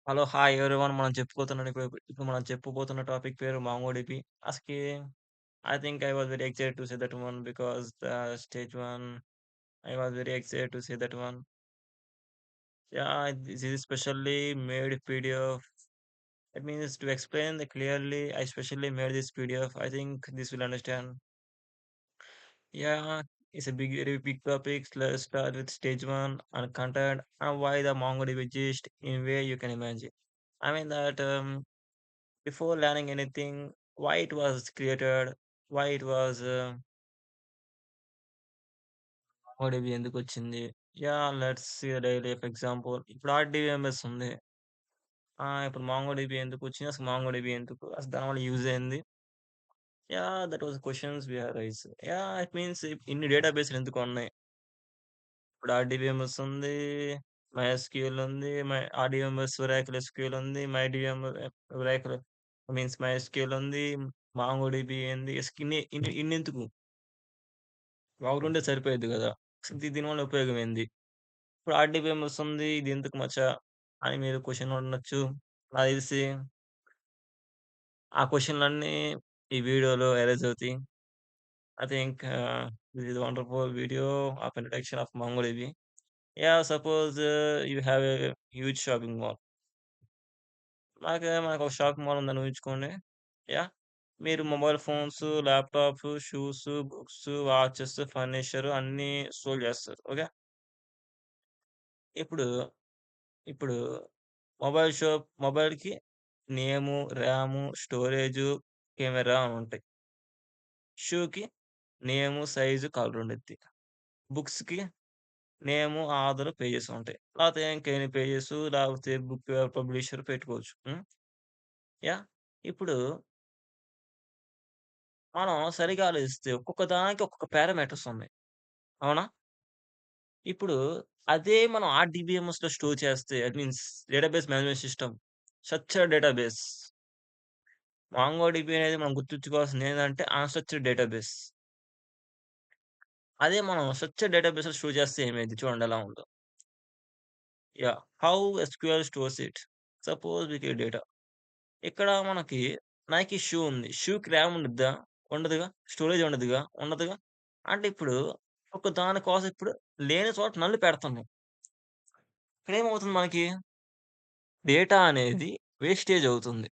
Hello! Hi everyone. ఇప్పుడు మనం చెప్పుకోబోతున్న topic పేరు మాంగోడిబి. అసలకి I think I was very excited to say that one because the stage 1 I was very excited to see that one. Yeah, this is specially made PDF. It means to explain the clearly, I specially made this PDF. I think this will understand. Yeah, it's a very big topic. Let's start with stage 1 and content and why the MongoDB exist in way you can imagine. I mean that before learning anything, why it was created, why it was MongoDB ఎందుకొచ్చింది? Let's see daily for example ఇప్పుడు RDBMS ఉంది. ఇప్పుడు MongoDB ఎందుకొచ్చింది? అసలు MongoDB ఎందుకు? అసలు దానివల్ల use ఏంది? That was questions we have raised. It means ఇన్ని డేటాబేస్‌లు ఎందుకున్నాయి? ఇప్పుడు ఆర్‌డిబిఎంఎస్ ఉంది. మైఎస్‌క్యూఎల్ ఉంది. ఆర్‌డిబిఎంఎస్ ఒరాకిల్ ఎస్‌క్యూఎల్ ఉంది. ఒరాకిల్ మీన్స్ మైఎస్‌క్యూఎల్ ఉంది. మాంగోడిబి ఏంది? అసలు ఇన్నెందుకు? ఒకటుంటే సరిపోయిద్ది గదా! అసలు దీనివల్ల ఉపయోగం ఏంది? ఇప్పుడు ఆర్‌డిబిఎంఎస్ ఉంది. ఇది ఎందుకు మచ్చా? అని మీరు క్వెషన్ ఉండొచ్చు. నాకు తెలిసి ఆ క్వెషన్‌లన్నీ ఈ వీడియోలో ఎరేజ్ అవుతాయి. I think this is a wonderful video of introduction of MongoDB. Suppose you have a huge shopping mall. మనకు ఒక షాపింగ్ మాల్ ఉందని ఊహించుకోండి. యాహ్! మీరు mobile phones, laptops, shoes, books, watches, furniture అన్నీ సేల్ చేస్తారు. ఓకే. ఇప్పుడు, ఇప్పుడు మొబైల్‌కి నేము, ర్యాము, స్టోరేజు, కెమెరా అని ఉంటాయి. షూకి నేము, సైజు, కలర్ ఉండిద్ది. బుక్స్‌కి నేము, ఆథర్, పేజెస్ ఉంటాయి. లేపోతే ఇంకెన్ని పేజెస్ లేకపోతే బుక్ పబ్లిషర్ పెట్టుకోవచ్చు. యాహ్! ఇప్పుడు మనం సరిగ్గా ఆలోచిస్తే ఒక్కొక్క దానికి ఒక్కొక్క పారామీటర్స్ ఉన్నాయి. అవునా? ఇప్పుడు అదే మనం ఆర్‌డిబిఎంఎస్‌లో స్టోర్ చేస్తే means database management system structured database. MongoDB అనేది మనం గుర్తుంచుకోవాల్సింది ఏందంటే అన్‌స్ట్రక్చర్డ్ డేటాబేస్. అదే మనం స్ట్రక్చర్డ్ డేటాబేస్‌లో స్టోర్ చేస్తే ఏమైద్ది చూడండి ఎలా ఉందో. How SQL stores it. Suppose we get data. ఇక్కడ మనకి నైకి షూ ఉంది. షూకి ర్యామ్ ఉండిద్దా? ఉండదుగా. స్టోరేజ్ ఉండదుగా. ఉండదుగా. అంటే ఇప్పుడు ఒక దాని కోసం ఇప్పుడు లేని చోట నల్లు పెడుతున్నాం. ఇక్కడేమవుతుంది మనకి? డేటా అనేది వేస్టేజ్ అవుతుంది.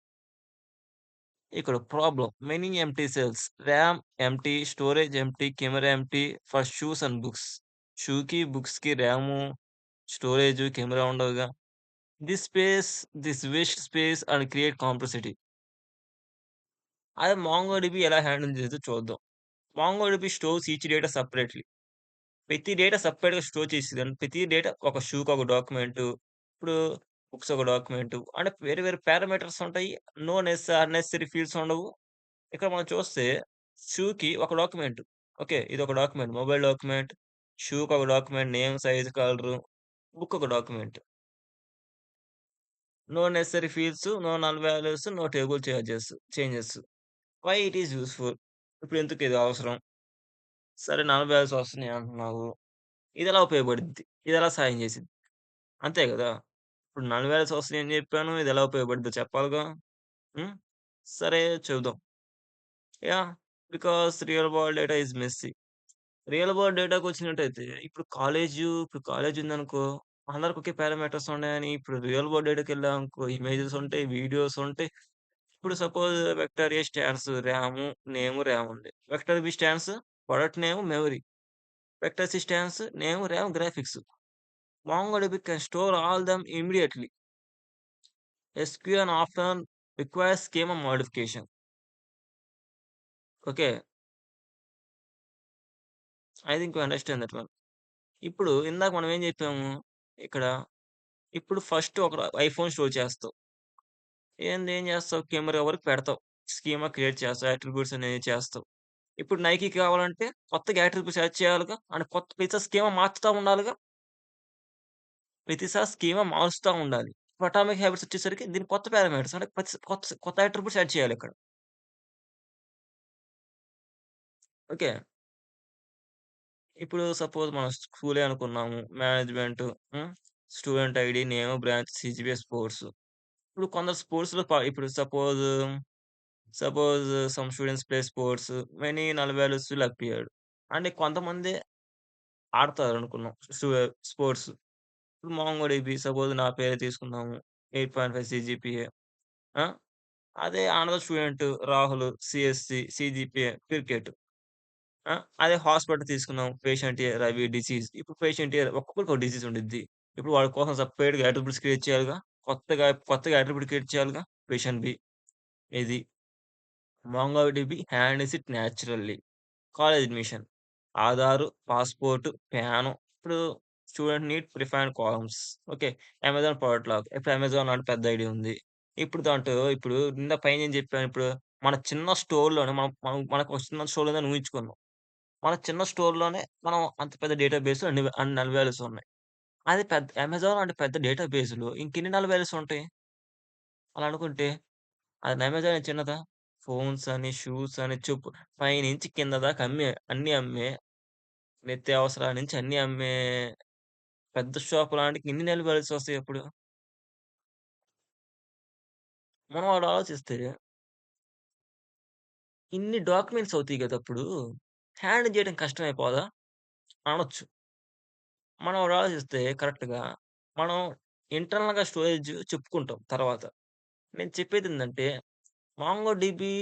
ఇక్కడ problem many empty cells. RAM empty, storage empty, camera empty for shoes and books. షూకి, బుక్స్‌కి ర్యాము, స్టోరేజు, కెమెరా ఉండవుగా. This space this waste space and create complexity. అదే మోంగోడిబి ఎలా హ్యాండిల్ చేద్దో చూద్దాం. MongoDB stores each data separately. ప్రతి data సెపరేట్‌గా store చేసేదండి. ప్రతి డేటా ఒక షూకి ఒక డాక్యుమెంటు, ఇప్పుడు బుక్స్ ఒక డాక్యుమెంటు అంటే వేరే వేరే పారామీటర్స్ ఉంటాయి. అన్నెసెసరీ ఫీల్డ్స్ ఉండవు. ఇక్కడ మనం చూస్తే షూకి ఒక డాక్యుమెంట్. ఓకే. ఇదొక డాక్యుమెంట్. Mobile document. షూకి ఒక document. Name, size, colour. Book ఒక document. No necessary fields, no null values, no table changes. Why it is useful. ఇప్పుడు ఎందుకు ఇది అవసరం? సరే నల్ వాల్యూస్ వస్తున్నాయి అంటున్నావు. ఇదెలా ఉపయోగపడిద్ది? ఇదెలా సాయం చేసిద్ది? అంతే గదా! ఇప్పుడు నల్ వాల్యూస్ వస్తున్నాయని జెప్పాను. ఇదెలా ఉపయోగపడిద్దో చెప్పాలిగా. హ్మ్. సరే చూద్దాం. Yeah! Because real world data is messy. Real world డేటాకొచ్చినట్టయితే ఇప్పుడు కాలేజ్ ఉందనుకో, అందరికి ఒకే పారామీటర్స్ ఉన్నాయని ఇప్పుడు రియల్ వరల్డ్ డేటాకెళ్ళామనుకో ఇమేజెస్ ఉంటాయి, వీడియోస్ ఉంటాయి. ఇప్పుడు suppose vector A stands RAM ఉంది. Vector B stands product name, memory. Vector C stands name, RAM, graphics. MongoDB can store all them immediately. SQL often requires schema modification. Okay. I think you understand that one. ఇప్పుడు ఇందాక మనం ఏం జెప్పాము? ఇక్కడ ఇప్పుడు first ఒక iPhone store చేస్తావు. ఏం జేస్తావు? Camera వరకు పెడతావు. స్కీమా క్రియేట్ చేస్తావు. అట్రిబ్యూట్స్ అనేవి చేస్తావు. ఇప్పుడు నైకీకి కావాలంటే కొత్తగా అట్రిబ్యూట్స్ యాడ్ చేయాలిగా. అంటే ప్రతిసారి స్కీమా మార్చుతా ఉండాలిగా. ప్రతిసారి స్కీమా మారుస్తా ఉండాలి. ఇప్పుడు అటామిక్ హాబిట్స్ వచ్చేసరికి దీనికి కొత్త పారామీటర్స్ అంటే కొత్త అట్రిబ్యూట్స్ యాడ్ చేయాలిక్కడ. ఓకే. ఇప్పుడు సపోజ్ మనం స్కూలే అనుకున్నాము. మేనేజ్‌మెంట్. హ్మ్. Student ID, name, branch, CGPA, sports. ఇప్పుడు కొందరు స్పోర్ట్స్‌లో ఇప్పుడు suppose some students play sports many 40 ఏళ్లు స్టిల్ అపియర్డ్. అంటే కొంతమందే ఆడతారనుకున్నాం స్పోర్ట్స్. ఇప్పుడు మొంగోడిబి సపోజ్ నా పేరే తీసుకుందాము. 8.5 సీజీపీఏ. ఆ! అదే another student Rahul CSC, CGPA cricket. ఆ! అదే హాస్పిటల్ తీసుకుందాం. పేషెంట్ ఏ రవి డిసీజ్. ఇప్పుడు పేషెంట్ ఏ ఒక్కొక్కరికి ఒక డిసీజ్ ఉండిద్ది. ఇప్పుడు వాడి కోసం సెపరేట్‌గా అట్రిబ్యూట్స్ క్రియేట్ చేయాలిగా. కొత్తగా అట్రిబ్యూట్ క్రియేట్ చేయాలిగా. పేషెంట్ బి ఇది. MongoDB handles it naturally. College admission. Aadhaar, passport, PAN. ఇప్పుడు student need preferred columns. Okay. Amazon product log. ఇప్పుడు అమెజాన్ అంటే పెద్ద ఐడియా ఉంది. ఇప్పుడు దాంట్లో ఇప్పుడు ఇందాక పైన ఏం చెప్పాను ఇప్పుడు మన చిన్న స్టోర్‌లోనే మనం మనం మనకు ఒక చిన్న స్టోర్ ఉందని ఊహించుకుందాం. మన చిన్న స్టోర్‌లోనే మనం అంత పెద్ద డేటాబేస్ అన్ని 40 ఉన్నాయి. అది పెద్ద అమెజాన్ అంటే పెద్ద డేటాబేస్‌లో ఇంకెన్ని 40 ఉంటాయి? అలా అనుకుంటే అది అమెజాన్ చిన్నదా? ఫోన్స్ అని, షూస్ అని చెప్పు పైనుంచి కింద దాకా అన్నీ అమ్మే నిత్యావసరాల నుంచి అన్నీ అమ్మే పెద్ద షాప్ లాంటికి ఎన్ని నిలబడాల్సొస్తాయి అప్పుడు? మనం ఒకటి ఆలోచిస్తే ఇన్ని డాక్యుమెంట్స్ అవుతాయి గదా! అప్పుడు. హ్యాండిల్ చేయడం కష్టమైపోదా? అనొచ్చు. మనం ఒకటి ఆలోచిస్తే కరెక్ట్‌గా మనం ఇంటర్నల్‌గా స్టోరేజ్ చెప్పుకుంటాం తర్వాత. నేను చెప్పేదేందంటే మాంగోడీబీ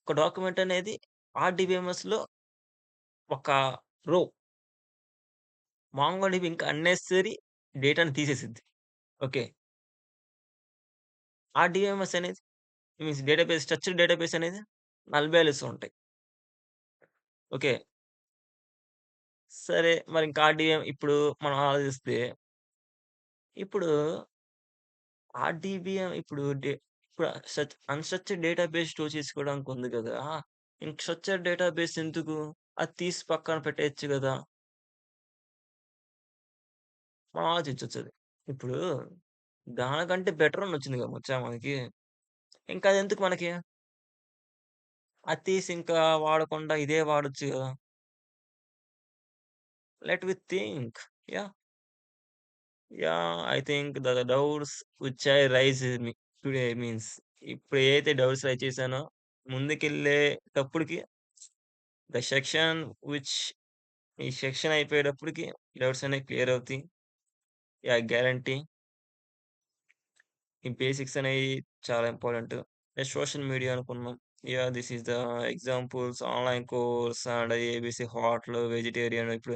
ఒక డాక్యుమెంట్ అనేది ఆర్‌డిబిఎంఎస్‌లో ఒక రో. మాంగోడీబీ ఇంకా అన్నెసెసరీ డేటాని తీసేసిద్ది. ఓకే. ఆర్‌డిబిఎంఎస్ అనేది మీన్స్ డేటాబేస్ స్ట్రక్చర్డ్ డేటాబేస్ అనేది 40 ఉంటాయి. ఓకే. సరే మరి ఇంకా ఆర్‌డిబిఎం ఇప్పుడు మనం ఆలోచిస్తే ఇప్పుడు ఆర్‌డిబిఎం ఇప్పుడు అన్‌స్ట్రక్చర్డ్ డేటాబేస్ స్టోర్ చేసుకోవడానికి ఉంది గదా! ఇంక స్ట్రక్చర్డ్ డేటాబేస్ ఎందుకు? అది తీసి పక్కన పెట్టేయొచ్చు గదా! మనం ఆలోచించొచ్చది. ఇప్పుడు దానికంటే బెటర్ వన్ వచ్చిందిగా మచ్చా మనకి. ఇంకా అదెందుకు మనకి? అది తీసి ఇంకా వాడకుండా ఇదే వాడొచ్చు గదా! Let we think. Yeah! I think the doubts which I raise today means ఇప్పుడు ఏదైతే డౌట్స్ రైజ్ చేశానో ముందుకెళ్ళేటప్పటికి ద సెక్షన్ విచ్ ఈ సెక్షన్ అయిపోయేటప్పటికి డౌట్స్ అనేవి క్లియర్ అవుతాయి. గ్యారంటీ. ఈ బేసిక్స్ అనేయి చాలా ఇంపార్టెంట్. సోషల్ మీడియా అనుకున్నాం. This is the examples online course and ABC hotel, vegetarian ఇప్పుడు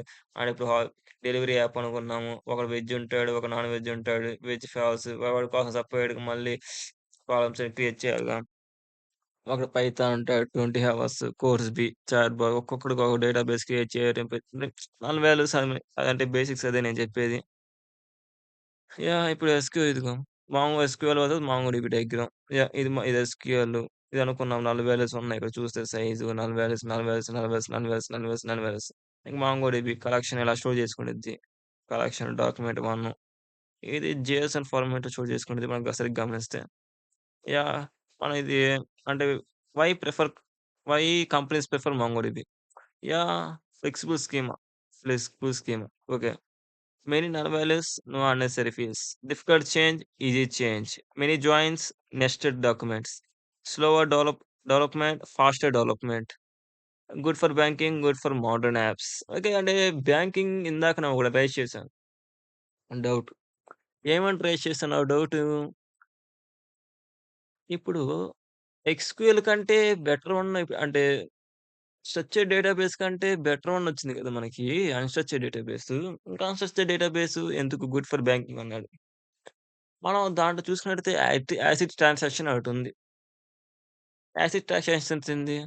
డెలివరీ యాప్ అనుకున్నాము. ఒకడు వెజ్ ఉంటాడు, ఒక నాన్ వెజ్ ఉంటాడు. వెజ్ ఫాల్స్ వాడి కోసం సెపరేట్‌గా మళ్ళీ కాలమ్స్ క్రియేట్ చేయాలిగా. ఒకడు పైథాన్ ఉంటాడు. 20 హవర్స్ కోర్స్ బి, చాట్ ఒక్కొక్కడికి ఒక డేటాబేస్ క్రియేట్ చేయడం. 4 వాల్యూస్ అదంటే బేసిక్స్ అదే నేను చెప్పేది. ఇప్పుడు ఇదిగో mango SQL versus MongoDB diagram. ఇది ఎస్‌క్యూఎల్. ఇది అనుకున్నాం 40 వాల్యూస్ ఉన్నాయి. ఇక్కడ చూస్తే size 40 values, 40 values, 40 values, 40 values, 40 values, 40 values. ఇంక మాంగోడిబి కలెక్షన్ ఇలా స్టోర్ చేసుకునిద్ది. కలెక్షన్ డాక్యుమెంట్ 1 ఇది జేఎస్ఎన్ ఫార్మాట్‌లో స్టోర్ చేసుకునేది మనం సరిగ్గా గమనిస్తే. యాహ్! మనం ఇది అంటే why prefer why companies prefer MongoDB. Yeah! Flexible schema. Flexible schema. Okay. Many non-values, no unnecessary fields. Difficult change, easy change. Many joins, nested documents. Slower development, faster development. Good for banking, good for modern apps. Okay. అంటే banking ఇందాక నేను ఒకటి rise చేశాను doubt. ఏమని rise చేశాను ఆ doubt? ఇప్పుడు SQL కంటే బెటర్ వన్ అంటే స్ట్రక్చర్డ్ డేటాబేస్ కంటే బెటర్ వన్ వచ్చింది కదా మనకి అన్‌స్ట్రక్చర్డ్ డేటాబేసు. ఇంకా అన్‌స్ట్రక్చర్డ్ డేటాబేసు ఎందుకు గుడ్ ఫర్ బ్యాంకింగ్ అన్నాడు. మనం దాంట్లో చూసుకున్నట్టయితే యాసిడ్ ట్రాన్సాక్షన్ ఒకటుంది. యాసిడ్ ట్రాన్సాక్షన్స్ ఏంది?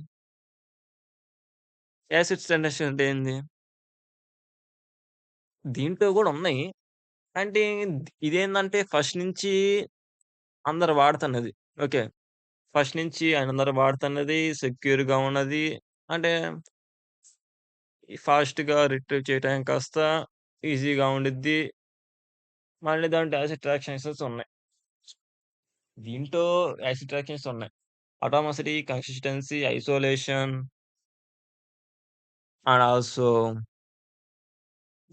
యాసిడ్ ట్రాన్సాక్షన్ అంటే ఏంది? దీంట్లో గూడా ఉన్నాయి. అంటే ఇదేందంటే ఫస్ట్ నుంచి అందరూ వాడుతున్నది. ఓకే. ఫస్ట్ నుంచి అందరూ వాడుతున్నది, సెక్యూర్‌గా ఉన్నది. అంటే ఫాస్ట్‌గా రిట్రీవ్ చేయటానికి కాస్త ఈజీగా ఉండిద్ది. మళ్ళీ దాంట్లో యాసిడ్ ట్రాన్సాక్షన్స్ ఉన్నాయి. దీంట్లో యాసిడ్ ట్రాన్సాక్షన్స్ ఉన్నాయి. Atomicity, consistency, isolation and also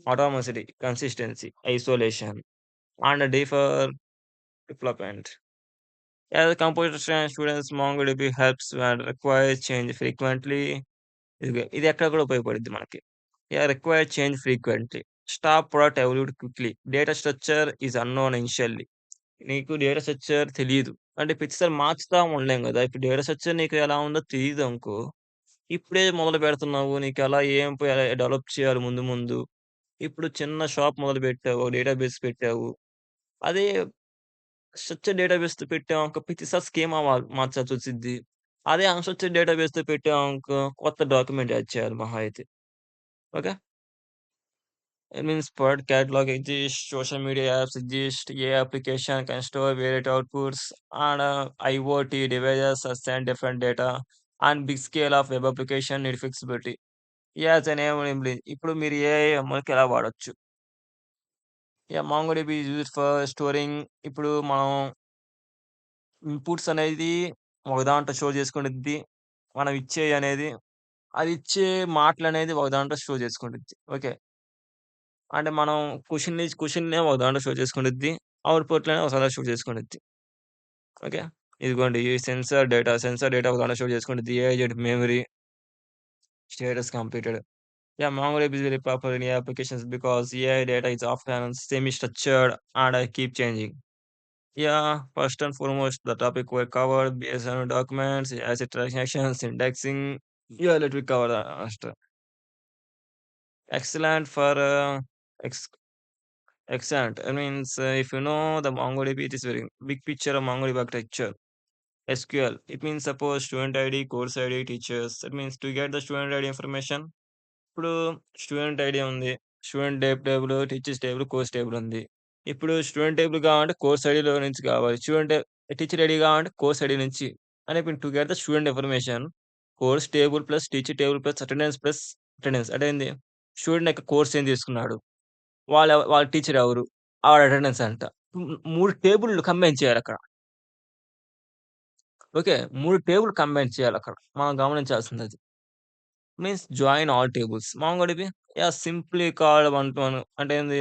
atomicity, consistency, isolation, and deeper development. As a computer science students, MongoDB helps and requires change frequently. ఇది ఎక్కడ కూడా ఉపయోగపడుద్ది మనకి. Require change frequently. Stop product evolute quickly. Data structure is unknown initially. నీకు data structure తెలీదు. అంటే ప్రతిసారి మార్చుతా ఉండలేం గదా! ఇప్పుడు డేటా స్ట్రక్చర్ నీకు ఎలా ఉందో తెలీదనుకో, ఇప్పుడే మొదలు పెడుతున్నావు. నీకెలా ఏం డెవలప్ చేయాలి ముందు ముందు. ఇప్పుడు చిన్న షాప్ మొదలుపెట్టావు. డేటాబేస్ పెట్టావు. అదే స్ట్రక్చర్డ్ డేటాబేస్‌తో పెట్టామనుకో ప్రతిసారి స్కీమా మార్చాల్సొచ్చిద్ది. అదే అన్‌స్ట్రక్చర్డ్ డేటాబేస్‌తో పెట్టామనుకో కొత్త డాక్యుమెంట్ యాడ్ చేయాలి మహా అయితే. Okay. It means product catalog exists, social media apps exist, AI application can store varied outputs, and IoT devices send different data, and big scale of web application need flexibility. As enable ఇప్పుడు మీరు AI అమలుకి ఎలా వాడొచ్చు? MongoDB is used for storing. ఇప్పుడు మనం inputs అనేది ఒక దాంట్లో స్టోర్ చేసుకుండిద్ది. మనం ఇచ్చేయి అనేది అది ఇచ్చే మాటలనేది ఒక దాంట్లో స్టోర్ చేసుకుండిద్ది. ఓకే. అంటే మనం క్వెషన్‌నే ఒక దాంట్లో స్టోర్ చేసుకుండిద్ది. అవుట్‌పుట్‌లనే ఒక దాంట్లో స్టోర్ చేసుకుండిద్ది. ఓకే. ఇదిగోండి ఈ సెన్సార్ డేటా ఒక దాంట్లో స్టోర్ చేసుకుండిద్ది. AIZ memory, status completed. MongoDB is very popular in AI applications because AI data is often semi-structured and keep changing. First and foremost, the topic we covered based on documents, asset transactions, indexing. Let me cover that. Excellent for excellent. I means if you know the MongoDB, it is very big picture of MongoDB architecture. SQL. It means suppose student ID, course ID, teachers. It means to get the student ID information. ఇప్పుడు student ID ఉంది. Student table, teachers table, course table ఉంది. ఇప్పుడు student table కావాలంటే course ఐడీలో నుంచి కావాలి. Teacher ID కావాలంటే course ID నుంచి. అని ఇప్పుడు to get the student information course table plus teacher table plus attendance. అంటే ఏంది? స్టూడెంట్ యొక్క కోర్స్ ఏం తీసుకున్నాడు? వాళ్ళ టీచర్ ఎవరు? ఆవిడ అటెండెన్స్ ఎంత? 3 టేబుల్‌లు కంబైన్ చేయాలక్కడ. ఓకే. 3 టేబుల్ కంబైన్ చేయాలక్కడ. మనం గమనించాల్సిందది. Means join all tables. MongoDB simply called one to one అంటే ఏంది?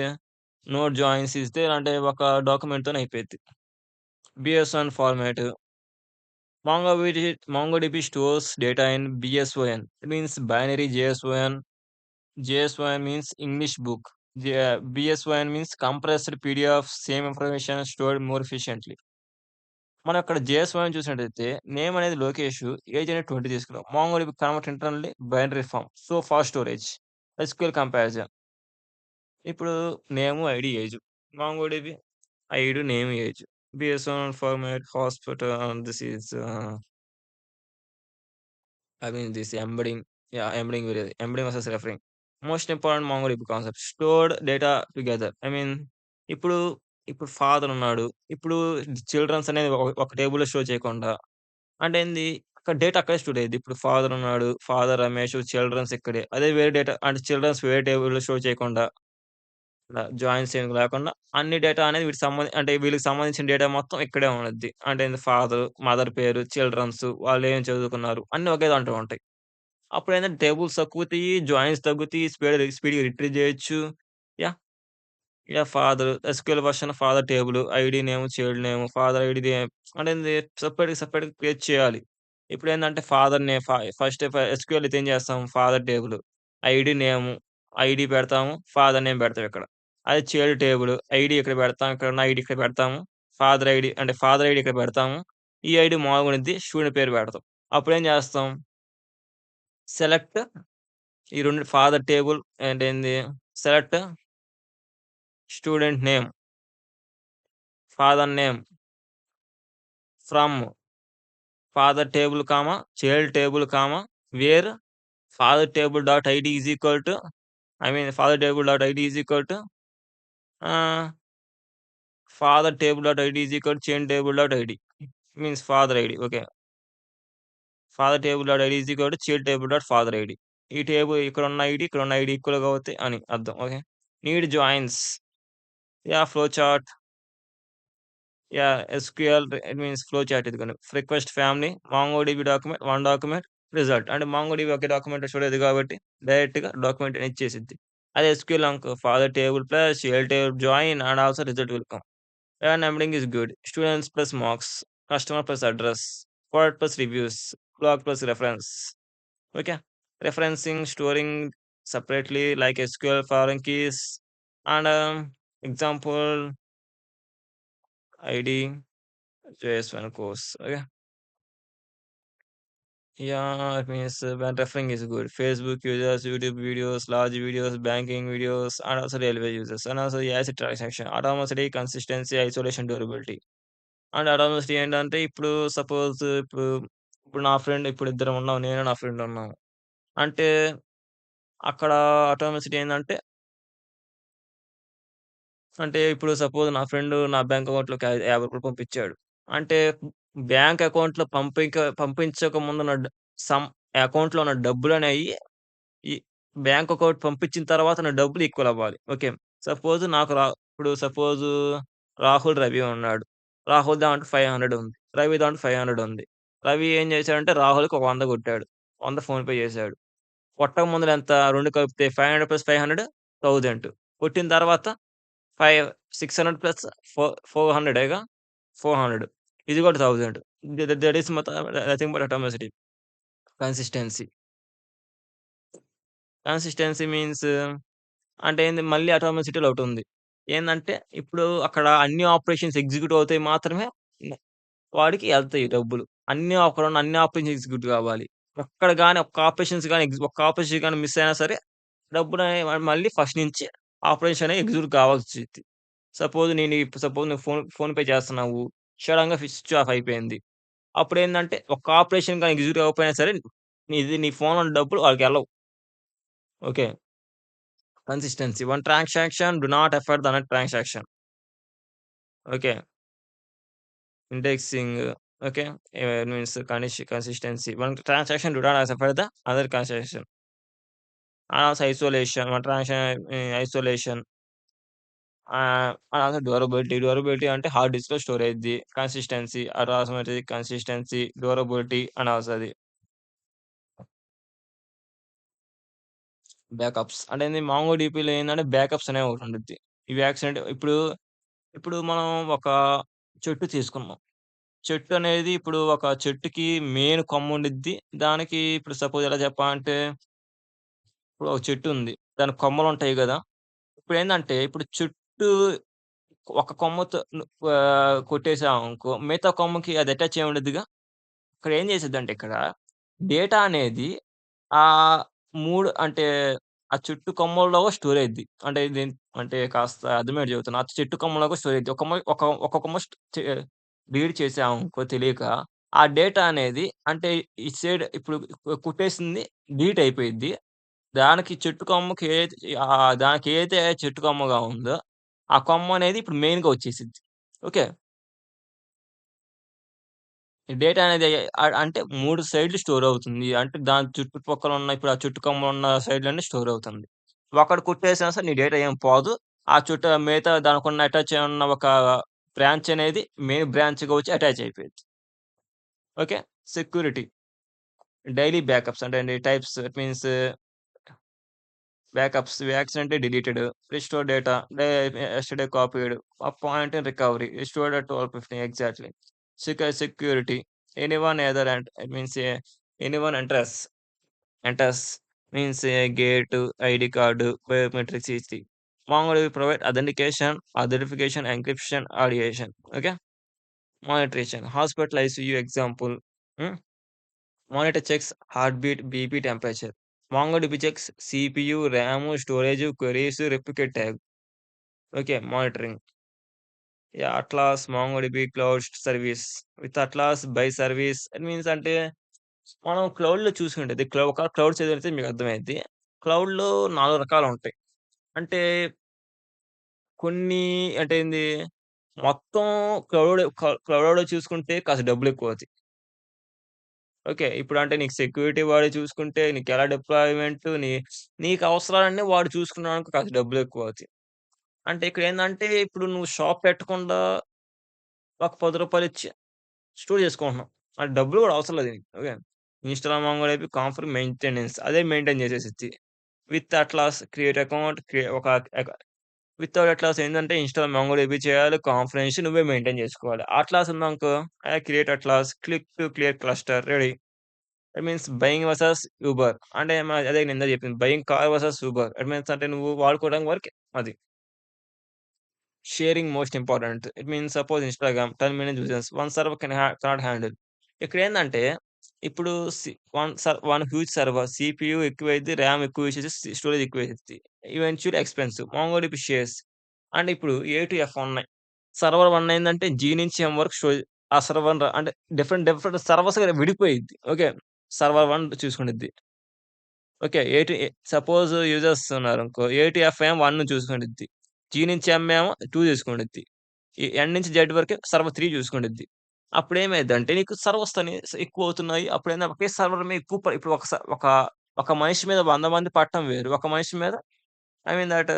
నోడ్ జాయిన్స్ ఇస్తే అంటే ఒక డాక్యుమెంట్‌తోనే అయిపోద్ది. BSON format. MongoDB stores data in BSON. It means binary JSON. JSON means English book. J BSON means compressed PDF same information stored more ఎఫిషియంట్‌లీ. మనం ఇక్కడ JS1 చూసినట్టయితే name అనేది లోకేష్, ఏజ్ అనేది 20 తీసుకున్నాం. MongoDB convert internally binary form. So fast storage. SQL comparison. ఇప్పుడు name, ID, age. MongoDB ID, name, age. BSON format hospital this is this embedding. Embedding versus referring. Most important MongoDB concept. Stored data together. ఇప్పుడు, ఇప్పుడు father ఉన్నాడు. ఇప్పుడు children's అనేది ఒక టేబుల్‌లో store చేయకుండా అంటే ఏంది? అక్కడ డేటా అక్కడే స్టోర్ అయ్యిద్ది. ఇప్పుడు ఫాదర్ ఉన్నాడు. ఫాదర్ రమేష్, చిల్డ్రన్స్ ఇక్కడే. అదే వేరే డేటా అంటే చిల్డ్రన్స్ వేరే టేబుల్‌లో స్టోర్ చేయకుండా, జాయిన్స్ ఏమి లేకుండా అన్ని డేటా అనేది అంటే వీళ్ళకి సంబంధించిన డేటా మొత్తం ఇక్కడే ఉండిద్ది. అంటే ఏంది ఫాదర్, మదర్ పేరు, చిల్డ్రన్స్ వాళ్ళేం చదువుకున్నారు అన్నీ ఒకే దాంట్లో ఉంటాయి. అప్పుడేంటంటే టేబుల్స్ తగ్గుతాయి, జాయిన్స్ తగ్గుతాయి, స్పీడ్‌గా రిట్రీవ్ చేయొచ్చు. Yeah! Father SQL version father table, ID name, child name, father ID అంటే ఏంది సెపరేట్‌గా క్రియేట్ చేయాలి. ఇప్పుడేందంటే ఫాదర్ నేమ్ ఎస్‌క్యూఎల్ అయితే ఏం చేస్తాం ఫాదర్ టేబుల్, ఐడీ నేము, ఐడీ పెడతాము, ఫాదర్ నేమ్ పెడతాం ఇక్కడ. అదే చైల్డ్ టేబుల్, ఐడీ ఇక్కడ పెడతాం. ఇక్కడున్న ఐడీ ఇక్కడ పెడతాము. ఫాదర్ ఐడీ ఇక్కడ పెడతాము. ఈ ఐడీ మామూలుగా ఉండిద్ది. స్టూడెంట్ పేరు పెడతాం. అప్పుడేం చేస్తాం సెలెక్ట్ ఈ 2 ఫాదర్ టేబుల్ అంటే ఏంది select student name, father name from father table child table where father table dot ID is equal to father table dot ID is equal to ah, father table dot ID is equal to child table dot ID. Means father ID. Okay. Father table dot ID is equal to child table dot father ID. ఈ table ఇక్కడున్న ID ఈక్వల్‌గా అవుతాయి అని అర్థం. Okay. Need joins. Flow chart. SQL it means flow chart ఇదిగోండి. Request family, MongoDB document, one document, result. అంటే MongoDB ఒకే డాక్యుమెంట్‌లో చూడలేదు కాబట్టి డైరెక్ట్‌గా డాక్యుమెంట్ అని ఇచ్చేసిద్ది. అదే SQL అనుకో father table plus child table join and also result will come. Embedding is good. Students plus marks. customer plus address, product plus reviews, blog plus reference. Okay. Referencing, storing separately like SQL foreign keys and example ID JS1 course. Okay. Yeah, it means when referring is good. Facebook users, YouTube videos, large videos, banking videos, and also railway users, and also the asset transaction. Automaticity, consistency, isolation, durability. And atomicity ఏంటంటే ఇప్పుడు suppose ఇప్పుడు నా friend ఇప్పుడు ఇద్దరం ఉన్నాం. నేను నా friend ఉన్నాం. అంటే అక్కడ అటామిసిటీ ఏందంటే అంటే ఇప్పుడు సపోజ్ నా ఫ్రెండ్ నా బ్యాంక్ అకౌంట్‌లోకి రూ. 50 పంపించాడు. అంటే బ్యాంక్ అకౌంట్‌లో పంపించక ముందు ఉన్న సమ్ అకౌంట్‌లో ఉన్న డబ్బులనేయి ఈ బ్యాంక్ అకౌంట్ పంపించిన తర్వాత నా డబ్బులు ఈక్వల్ అవ్వాలి. ఓకే. సపోజ్ నాకు ఇప్పుడు సపోజు రాహుల్, రవి ఉన్నాడు. రాహుల్ దాంట్లో 500 ఉంది. రవి దాంట్లో 500 ఉంది. రవి ఏం చేశాడంటే రాహుల్‌కి ఒక 100 కొట్టాడు. 100 ఫోన్‌పే చేశాడు. కొట్టక ముందల ఎంత 2 కలిపితే 500 + 500 1000 కొట్టిన తర్వాత 5 600 ప్లస్ 400 400 ఇది కూడా 1000 దట్ ఈస్ మొత్తం nothing but atomicity. Consistency. Consistency means అంటే ఏంది మళ్ళీ అటామిసిటీలో ఒకటుంది. ఏందంటే ఇప్పుడు అక్కడ అన్ని ఆపరేషన్స్ ఎగ్జిక్యూట్ అవుతాయి మాత్రమే వాడికి ఎళ్తాయి డబ్బులు. అక్కడున్న అన్ని ఆపరేషన్స్ ఎగ్జిక్యూట్ కావాలి. ఒక్కడ గాని ఒక్క ఆపరేషన్స్ గాని ఒక్క ఆపరేషన్ గాని మిస్ అయినా సరే డబ్బులనేవి మళ్ళీ ఫస్ట్ నుంచి ఆపరేషన్ అనేది ఎగ్జిక్యూట్ కావాల్సిద్ది. సపోజ్ నువ్వు ఫోన్‌పే చేస్తున్నావు. సడెన్‌గా స్విచ్ ఆఫ్ అయిపోయింది. అప్పుడేందంటే ఒక్క ఆపరేషన్ గాని ఎగ్జిక్యూట్ అవ్వకపోయినా సరే నీ ఫోన్‌లో ఉన్న డబ్బులు వాడికెళ్ళవు. Okay. Consistency. One transaction do not affect the another transaction. Okay. Indexing. Okay. Means consistency. One transaction do not affect the other transaction. Also isolation. One transaction isolation. And also durability. Durability అంటే hard డిస్క్‌లో store అయిద్ది. Consistency, అటాస్మటిక్ consistency, durability అని వస్తది. Backups. అంటే ఏంది మాంగోడీబీలో ఏందంటే backups అనేవి ఒకటి ఉండిద్ది. ఇవి యాక్సిడెంట్ ఇప్పుడు మనం ఒక చెట్టు తీసుకున్నాం. చెట్టు అనేది ఇప్పుడు ఒక చెట్టుకి మెయిన్ కొమ్మ ఉండిద్ది. దానికి ఇప్పుడు సపోజ్ ఎలా చెప్పాలంటే ఇప్పుడు ఒక చెట్టు ఉంది. దానికి కొమ్మలుంటాయి గదా! ఇప్పుడేందంటే ఇప్పుడు చుట్టూ ఒక కొమ్మతో కొట్టేసామనుకో మిగతా కొమ్మకి అది అటాచ్ అయ్యి ఉండిద్దిగా. ఇక్కడ ఏం చేసిద్దంటే ఇక్కడ డేటా అనేది ఆహ్, 3 అంటే ఆ చెట్టు కొమ్మల్లో స్టోర్ అయిద్ది. అంటే అంటే కాస్త అర్థమయ్యేట్టు చెప్తున్నా. ఆ చెట్టు కొమ్మలో స్టోర్ అయిద్ది. ఒక కొమ్మ రీడ్ చేసామనుకో తెలియక, ఆ డేటా అనేది అంటే ఇటు సైడ్ ఇప్పుడు కుట్టేసింది డిలీట్ అయిపోయిద్ది. దానికి చెట్టు కొమ్మకి దానికి ఏదైతే చెట్టు కొమ్మగా ఉందో, ఆ కొమ్మ అనేది ఇప్పుడు మెయిన్‌గా వచ్చేసిద్ది. ఓకే. ఈ డేటా అనేది అంటే 3 సైడ్‌లు స్టోర్ అవుతుంది. అంటే దాని చుట్టుపక్కల ఉన్న ఇప్పుడు ఆ చుట్టు కొమ్మలున్న సైడ్‌లన్నీ స్టోర్ అవుతుంది. ఒకటి కొట్టేసినా సరే నీ డేటా ఏం పోదు. ఆ చుట్టు మిగతా దానికున్న అటాచ్ అయి ఉన్న ఒక బ్రాంచ్ అనేది మెయిన్ బ్రాంచ్‌గా వచ్చి అటాచ్ అయిపోయిద్ది. ఓకే. సెక్యూరిటీ. డైలీ బ్యాకప్స్ అంటే అండి types it means backups accidentally deleted, restore data, yesterday copied, point in recovery, restored at 12:15 exactly. Security. Anyone either it means anyone enters means gate, ID card, biometrics is MongoDB provide authentication, authentication, encryption, audiation. Okay. Monitoration. Hospital ICU example. Hmm? Monitor checks heartbeat, BP, temperature. MongoDB checks CPU, RAM, storage, queries, replicate tag. Okay, monitoring. Yeah, Atlas, MongoDB cloud service. With Atlas by service, it means అంటే మనం క్లౌడ్‌లో చూసుకుంటే ఒక cloud చదివితే మీకు అర్థమైద్ది. క్లౌడ్‌లో 4 రకాలుంటాయి. అంటే కొన్ని అంటే ఏంది మొత్తం క్లౌడ్ చూసుకుంటే కాస్త డబ్బులెక్కువవుతాయి. ఓకే. ఇప్పుడంటే నీకు సెక్యూరిటీ వాడే చూసుకుంటే నీకెలా డిప్లాయ్‌మెంట్ నీకు అవసరాలన్నీ వాడు చూసుకున్నాడనుకో కాస్త డబ్బులెక్కువవుతాయి. అంటే ఇక్కడేందంటే ఇప్పుడు నువ్వు షాప్ పెట్టకుండా ఒక రూ. 10 ఇచ్చి స్టోర్ చేసుకుంటున్నాం. ఆ డబ్బులు గూడా అవసరం లేదు నీకు. Okay. Install MongoDB config maintenance అదే మెయింటైన్ చేసేసిద్ది. విత్ అట్లాస్ క్రియేట్ అకౌంట్ ఒక వితౌట్ అట్లాస్ ఏందంటే ఇన్‌స్టా‌లో మొంగోడిబి చేయాలి. కాన్ఫిడెన్స్ నువ్వే మెయింటైన్ జేసుకోవాలి. అట్లాస్ ఉందనుకో create Atlas, click to clear cluster ready. That means buying versus Uber. అంటే అదే నేను ఇందాక చెప్పింది. Buying car versus Uber. It means అంటే నువ్వు వాడుకోవడానికి వరకే అది. Sharing most important. It means suppose Instagram 10 million users. One server cannot handle. ఇక్కడేందంటే ఇప్పుడు వన్ హ్యూజ్ సర్వర్ సీపీయూ ఎక్కువైద్ది, ర్యామ్ ఎక్కువ యూసేజెస్, స్టోరేజ్ ఎక్కువైద్ది. Eventually expensive. MongoDB shares. అంటే ఇప్పుడు ఏ టు ఎఫ్ ఉన్నాయి. సర్వర్ 1 అయిందంటే జీ నుంచి ఎం వరకు స్టోరేజ్ ఆ సర్వర్ అంటే డిఫరెంట్ డిఫరెంట్ సర్వర్స్‌గా విడిపోయిద్ది. ఓకే. సర్వర్ 1 చూసుకునిద్ది. ఓకే. సపోజ్ యూజర్స్ ఉన్నారనుకో, ఏ టు ఎఫ్ ఏమో 1 చూసుకుండిద్ది. జీ నుంచి ఎం ఏమో 2 చూసుకుండిద్ది. ఈ ఎన్ నుంచి జెడ్ వరకే సర్వర్ 3 చూసుకుండిద్ది. అప్పుడేమైద్దంటే నీకు సర్వర్స్ అనేవి ఎక్కువవుతున్నాయి. అప్పుడేందంటే ఒకే సర్వర్ మీద ఎక్కువ ఇప్పుడు ఒక మనిషి మీద 100 మంది పడటం వేరు. ఒక మనిషి మీద ఐ మీన్ దట్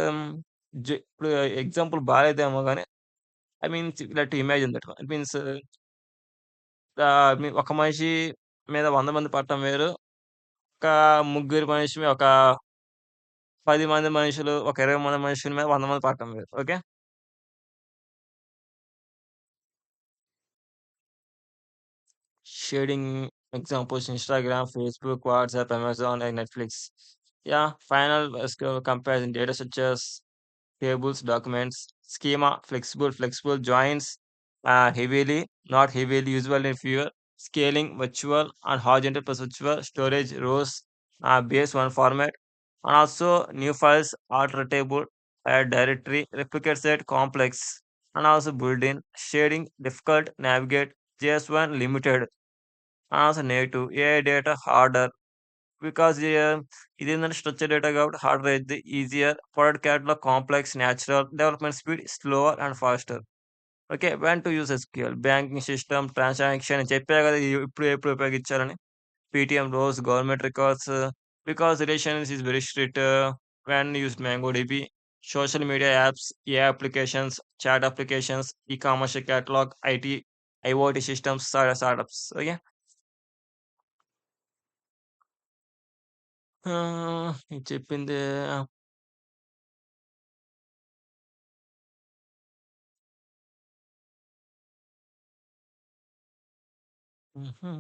ఇప్పుడు ఎగ్జాంపుల్ బాలేదేమో గాని I mean let imagine that it means ఒక మనిషి మీద 100 మంది పడటం వేరు. ఒక ముగ్గురు మనిషి మీద ఒక 10 మంది మనుషులు, ఒక 20 మంది మనుషుల మీద 100 మంది పడటం వేరు. Okay. Shading examples Instagram, Facebook, WhatsApp, Amazon, and Netflix. Yeah, final comparison data such as tables, documents, schema, flexible joins, heavily, not heavily, usually fewer, scaling, virtual and horizontal plus virtual, storage, rows, base one format, and also new files, alter table, add directory, replicate set, complex, and also built-in, shading, difficult, navigate, JS1 limited, as a native AI data harder because ఇదేంటంటే structure data కాబట్టి harder అయిద్ది. Easier product catalog complex, natural development speed slower and faster. Okay. When to use SQL banking system, transaction చెప్పా కదా! ఎప్పుడు ఎప్పుడు ఉపయోగించాలని. Paytm rows, government records because relations is very strict when used MongoDB. Social media apps, AI applications, chat applications, e-commerce catalog, IT, IoT systems, startups. Okay. ఇది చెప్పింది హుహు.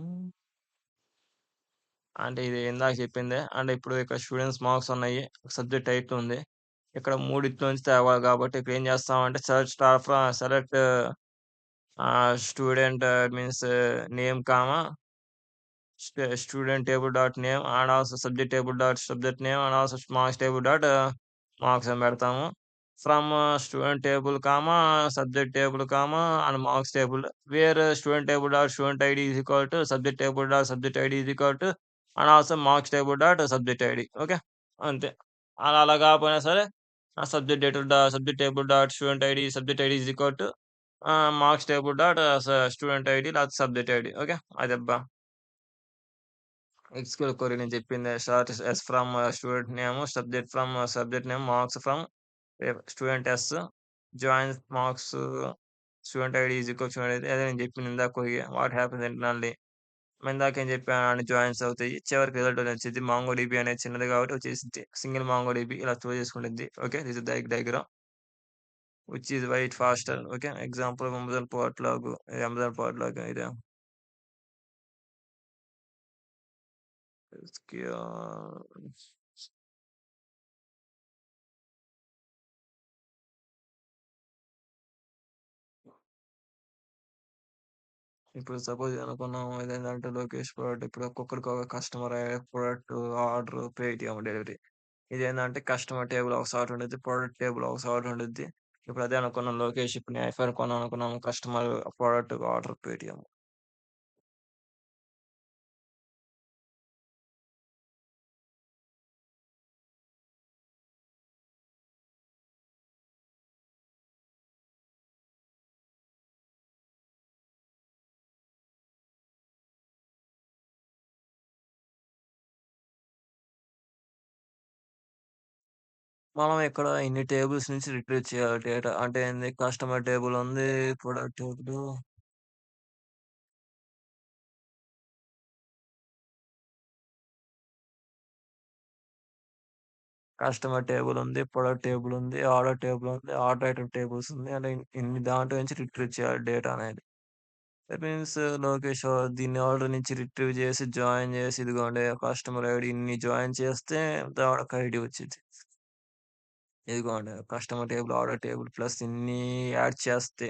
అంటే ఇది ఇందాక చెప్పిందే. అంటే ఇప్పుడు ఇక్కడ స్టూడెంట్స్ మార్క్స్ ఉన్నాయి. సబ్జెక్ట్ టైప్ ఉంది. ఇక్కడ మూడిట్లో నుంచి తేవాలి కాబట్టి ఇక్కడ ఏం చేస్తామంటే select student means name comma student table dot name and also subject table dot subject name and also marks table dot marks అని పెడతాము. From student table comma subject table comma and marks table where student table dot student ID is equal to subject table dot subject ID is equal to and also marks table dot subject ID. Okay. అంతే. అలా కాకపోయినా సరే subject table dot student ID subject ID is equal to marks table dot student ID లేకపోతే subject ID. Okay. అదబ్బా! SQL query నేను చెప్పిందే. Start from student name, subject name, marks from student joins marks student ID is equal student ID అదే నేను చెప్పింది ఇందాక కొద్దిగా what happens internally. ఇందాక ఏం చెప్పాను అన్ని జాయిన్స్ అవుతాయి. చివరికి రిజల్ట్ అనేది వచ్చిద్ది. మాంగోడీబీ అనేది చిన్నది కాబట్టి వచ్చేసిద్ది. సింగిల్ మాంగోడీబీ ఇలా స్టోర్ చేసుకుండిద్ది. Okay. This is diagram which is very faster. Okay. Example Amazon పోర్ట్లాగ్. అమెజాన్ పోర్ట్లాగ్ ఇదే. ఎస్‌క్యూఎల్ ఇప్పుడు సపోజ్ అనుకున్నాము ఇదేంటంటే లోకేష్ ప్రోడక్ట్ ఇప్పుడు ఒక్కొక్కరికి ఒక customer product order Paytm delivery ఇదేంటంటే కస్టమర్ టేబుల్ ఒక సార్ట్ ఉండిద్ది ప్రోడక్ట్ టేబుల్ ఒక సార్ట్ ఉండిద్ది ఇప్పుడు అదే అనుకున్నాం లోకేష్ ఇప్పుడు నేను ఐఫోన్ కొన్నాను అనుకున్నాము కస్టమర్ ప్రోడక్ట్ ఆర్డర్ పేటిఎం మనం ఇక్కడ ఇన్ని టేబుల్స్ నుంచి రిట్రీవ్ చేయాలి డేటా అంటే ఏంది కస్టమర్ టేబుల్ ఉంది ప్రొడక్ట్ టేబుల్ కస్టమర్ టేబుల్ ఉంది. ప్రొడక్ట్ టేబుల్ ఉంది. ఆర్డర్ టేబుల్ ఉంది. ఆర్డర్ ఐటెమ్ టేబుల్స్ ఉంది. అంటే ఇన్ని దాంట్లో నుంచి రిట్రీవ్ చేయాలి డేటా అనేది. దట్ మీన్స్ లోకేష్ దీన్ని ఆర్డర్ నుంచి రిట్రీవ్ చేసి, జాయిన్ చేసి ఇదిగోండి కస్టమర్ ఐడీ ఇన్ని జాయిన్ చేస్తే వాడికి ఐడీ వచ్చిద్ది. ఇదిగోండి customer table, order table plus ఇన్ని యాడ్ చేస్తే